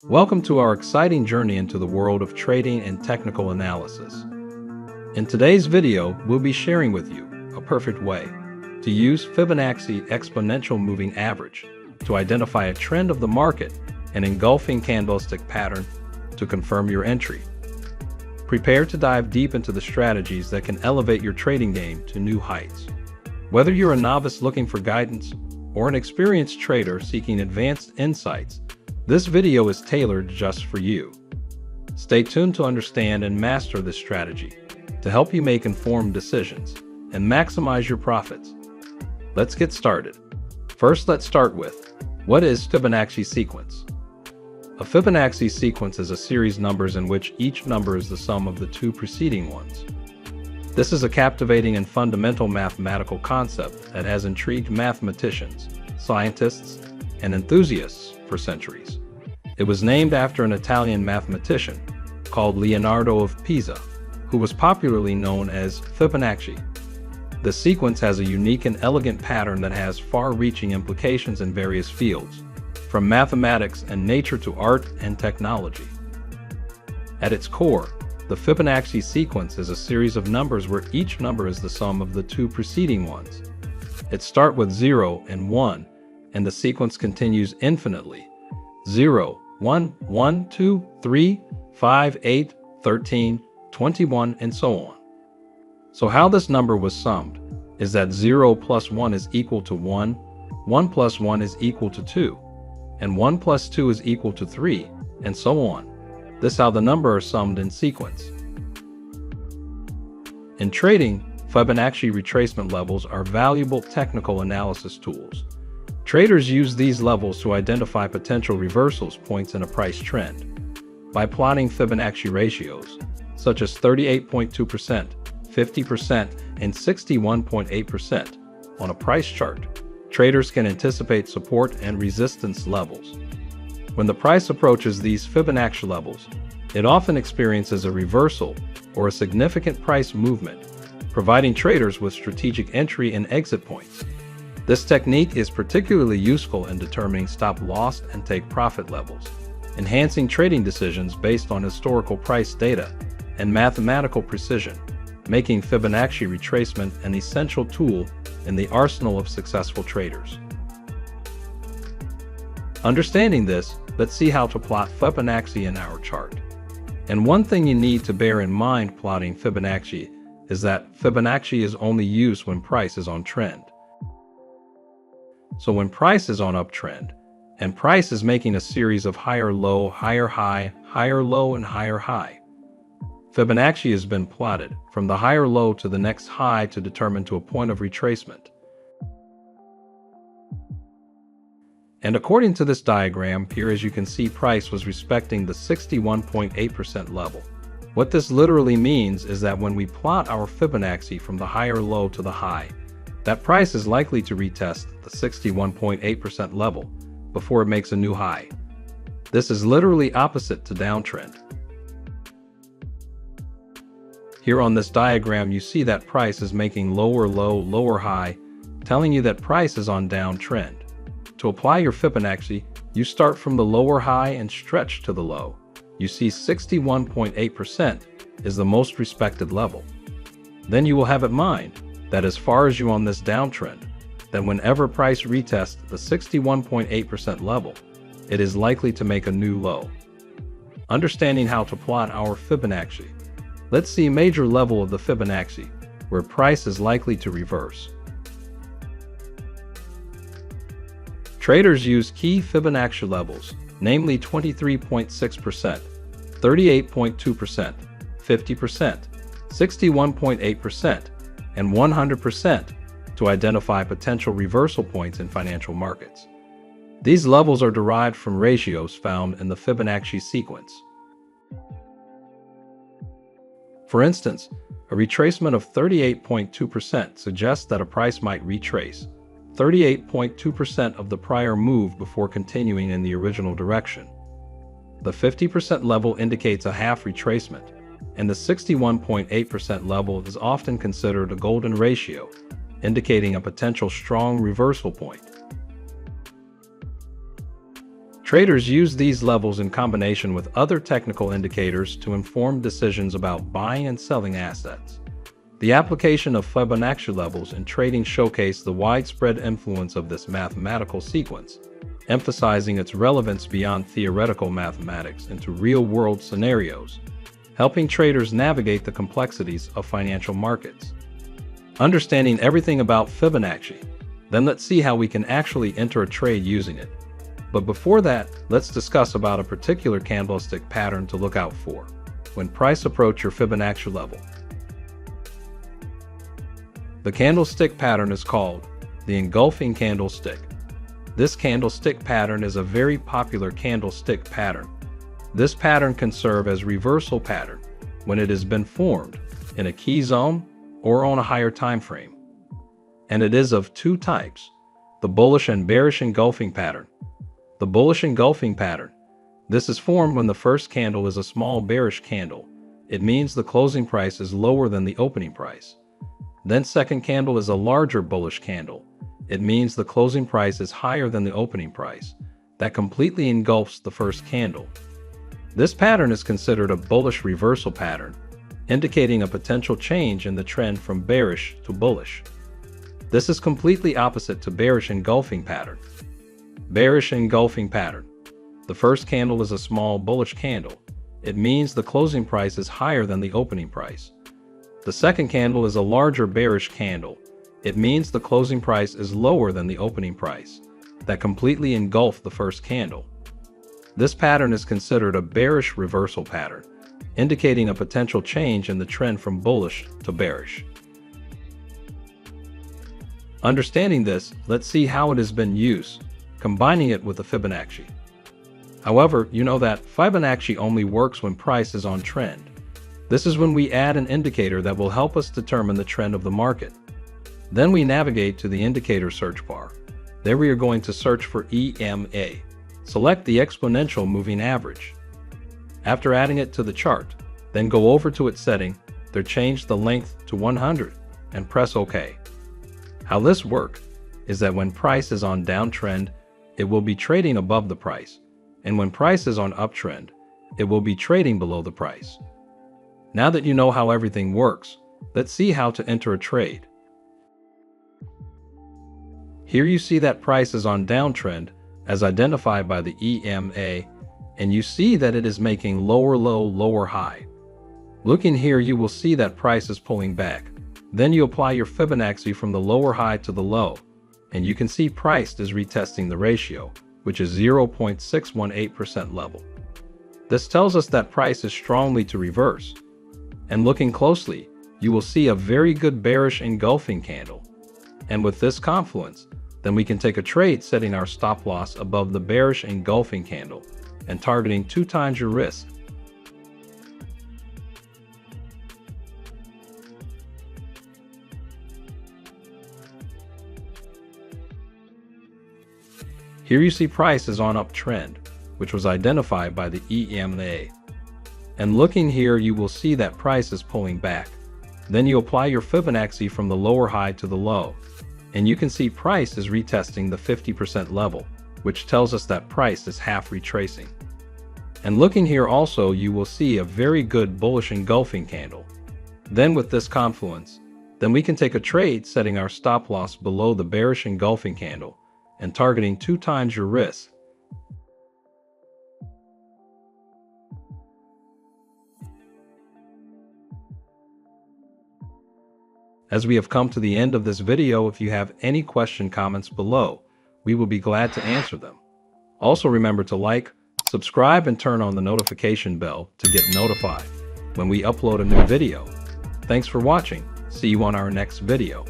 Welcome to our exciting journey into the world of trading and technical analysis. In today's video, we'll be sharing with you a perfect way to use Fibonacci exponential moving average to identify a trend of the market and engulfing candlestick pattern to confirm your entry. Prepare to dive deep into the strategies that can elevate your trading game to new heights. Whether you're a novice looking for guidance or an experienced trader seeking advanced insights, this video is tailored just for you. Stay tuned to understand and master this strategy to help you make informed decisions and maximize your profits. Let's get started. First, let's start with, what is Fibonacci sequence? A Fibonacci sequence is a series of numbers in which each number is the sum of the two preceding ones. This is a captivating and fundamental mathematical concept that has intrigued mathematicians, scientists, and enthusiasts for centuries. It was named after an Italian mathematician called Leonardo of Pisa, who was popularly known as Fibonacci. The sequence has a unique and elegant pattern that has far-reaching implications in various fields, from mathematics and nature to art and technology. At its core, the Fibonacci sequence is a series of numbers where each number is the sum of the two preceding ones. It starts with 0 and 1, and the sequence continues infinitely. 0, 1, 1, 2, 3, 5, 8, 13, 21, and so on. So how this number was summed is that 0 plus 1 is equal to 1, 1 plus 1 is equal to 2, and 1 plus 2 is equal to 3, and so on. This is how the numbers are summed in sequence. In trading, Fibonacci retracement levels are valuable technical analysis tools. Traders use these levels to identify potential reversals points in a price trend. By plotting Fibonacci ratios, such as 38.2%, 50%, and 61.8% on a price chart, traders can anticipate support and resistance levels. When the price approaches these Fibonacci levels, it often experiences a reversal or a significant price movement, providing traders with strategic entry and exit points. This technique is particularly useful in determining stop-loss and take-profit levels, enhancing trading decisions based on historical price data and mathematical precision, making Fibonacci retracement an essential tool in the arsenal of successful traders. Understanding this, let's see how to plot Fibonacci in our chart. And one thing you need to bear in mind plotting Fibonacci is that Fibonacci is only used when price is on trend. So when price is on uptrend, and price is making a series of higher low, higher high, higher low, and higher high, Fibonacci has been plotted from the higher low to the next high to determine to a point of retracement. And according to this diagram here, as you can see, price was respecting the 61.8% level. What this literally means is that when we plot our Fibonacci from the higher low to the high, that price is likely to retest the 61.8% level before it makes a new high. This is literally opposite to downtrend. Here on this diagram, you see that price is making lower low, lower high, telling you that price is on downtrend. To apply your Fibonacci, you start from the lower high and stretch to the low. You see 61.8% is the most respected level. Then you will have in mind that as far as you on this downtrend, that whenever price retests the 61.8% level, it is likely to make a new low. Understanding how to plot our Fibonacci, let's see a major level of the Fibonacci where price is likely to reverse. Traders use key Fibonacci levels, namely 23.6%, 38.2%, 50%, 61.8%, and 100% to identify potential reversal points in financial markets. These levels are derived from ratios found in the Fibonacci sequence. For instance, a retracement of 38.2% suggests that a price might retrace 38.2% of the prior move before continuing in the original direction. The 50% level indicates a half retracement, and the 61.8% level is often considered a golden ratio, indicating a potential strong reversal point. Traders use these levels in combination with other technical indicators to inform decisions about buying and selling assets. The application of Fibonacci levels in trading showcase the widespread influence of this mathematical sequence, emphasizing its relevance beyond theoretical mathematics into real-world scenarios, helping traders navigate the complexities of financial markets. Understanding everything about Fibonacci, then let's see how we can actually enter a trade using it. But before that, let's discuss about a particular candlestick pattern to look out for when price approach your Fibonacci level. The candlestick pattern is called the engulfing candlestick. This candlestick pattern is a very popular candlestick pattern. This pattern can serve as reversal pattern when it has been formed in a key zone or on a higher time frame. And it is of two types, the bullish and bearish engulfing pattern. The bullish engulfing pattern. This is formed when the first candle is a small bearish candle. It means the closing price is lower than the opening price. Then second candle is a larger bullish candle. It means the closing price is higher than the opening price. That completely engulfs the first candle. This pattern is considered a bullish reversal pattern, indicating a potential change in the trend from bearish to bullish. This is completely opposite to bearish engulfing pattern. Bearish engulfing pattern. The first candle is a small bullish candle. It means the closing price is higher than the opening price. The second candle is a larger bearish candle. It means the closing price is lower than the opening price. That completely engulfed the first candle. This pattern is considered a bearish reversal pattern, indicating a potential change in the trend from bullish to bearish. Understanding this, let's see how it has been used, combining it with the Fibonacci. However, you know that Fibonacci only works when price is on trend. This is when we add an indicator that will help us determine the trend of the market. Then we navigate to the indicator search bar. There we are going to search for EMA. Select the exponential moving average. After adding it to the chart, then go over to its setting, then change the length to 100 and press OK. How this works is that when price is on downtrend, it will be trading above the price, and when price is on uptrend, it will be trading below the price. Now that you know how everything works, let's see how to enter a trade. Here you see that price is on downtrend as identified by the EMA, and you see that it is making lower low, lower high. Looking here, you will see that price is pulling back. Then you apply your Fibonacci from the lower high to the low, and you can see price is retesting the ratio, which is 0.618% level. This tells us that price is strongly to reverse. And looking closely, you will see a very good bearish engulfing candle. And with this confluence, then we can take a trade setting our stop loss above the bearish engulfing candle and targeting 2 times your risk. Here you see price is on uptrend, which was identified by the EMA. And looking here, you will see that price is pulling back. Then you apply your Fibonacci from the lower high to the low, and you can see price is retesting the 50% level, which tells us that price is half retracing. And looking here also, you will see a very good bullish engulfing candle. Then with this confluence, then we can take a trade setting our stop loss below the bearish engulfing candle and targeting 2 times your risk. As we have come to the end of this video, if you have any comments below, we will be glad to answer them. Also remember to like, subscribe, and turn on the notification bell to get notified when we upload a new video. Thanks for watching. See you on our next video.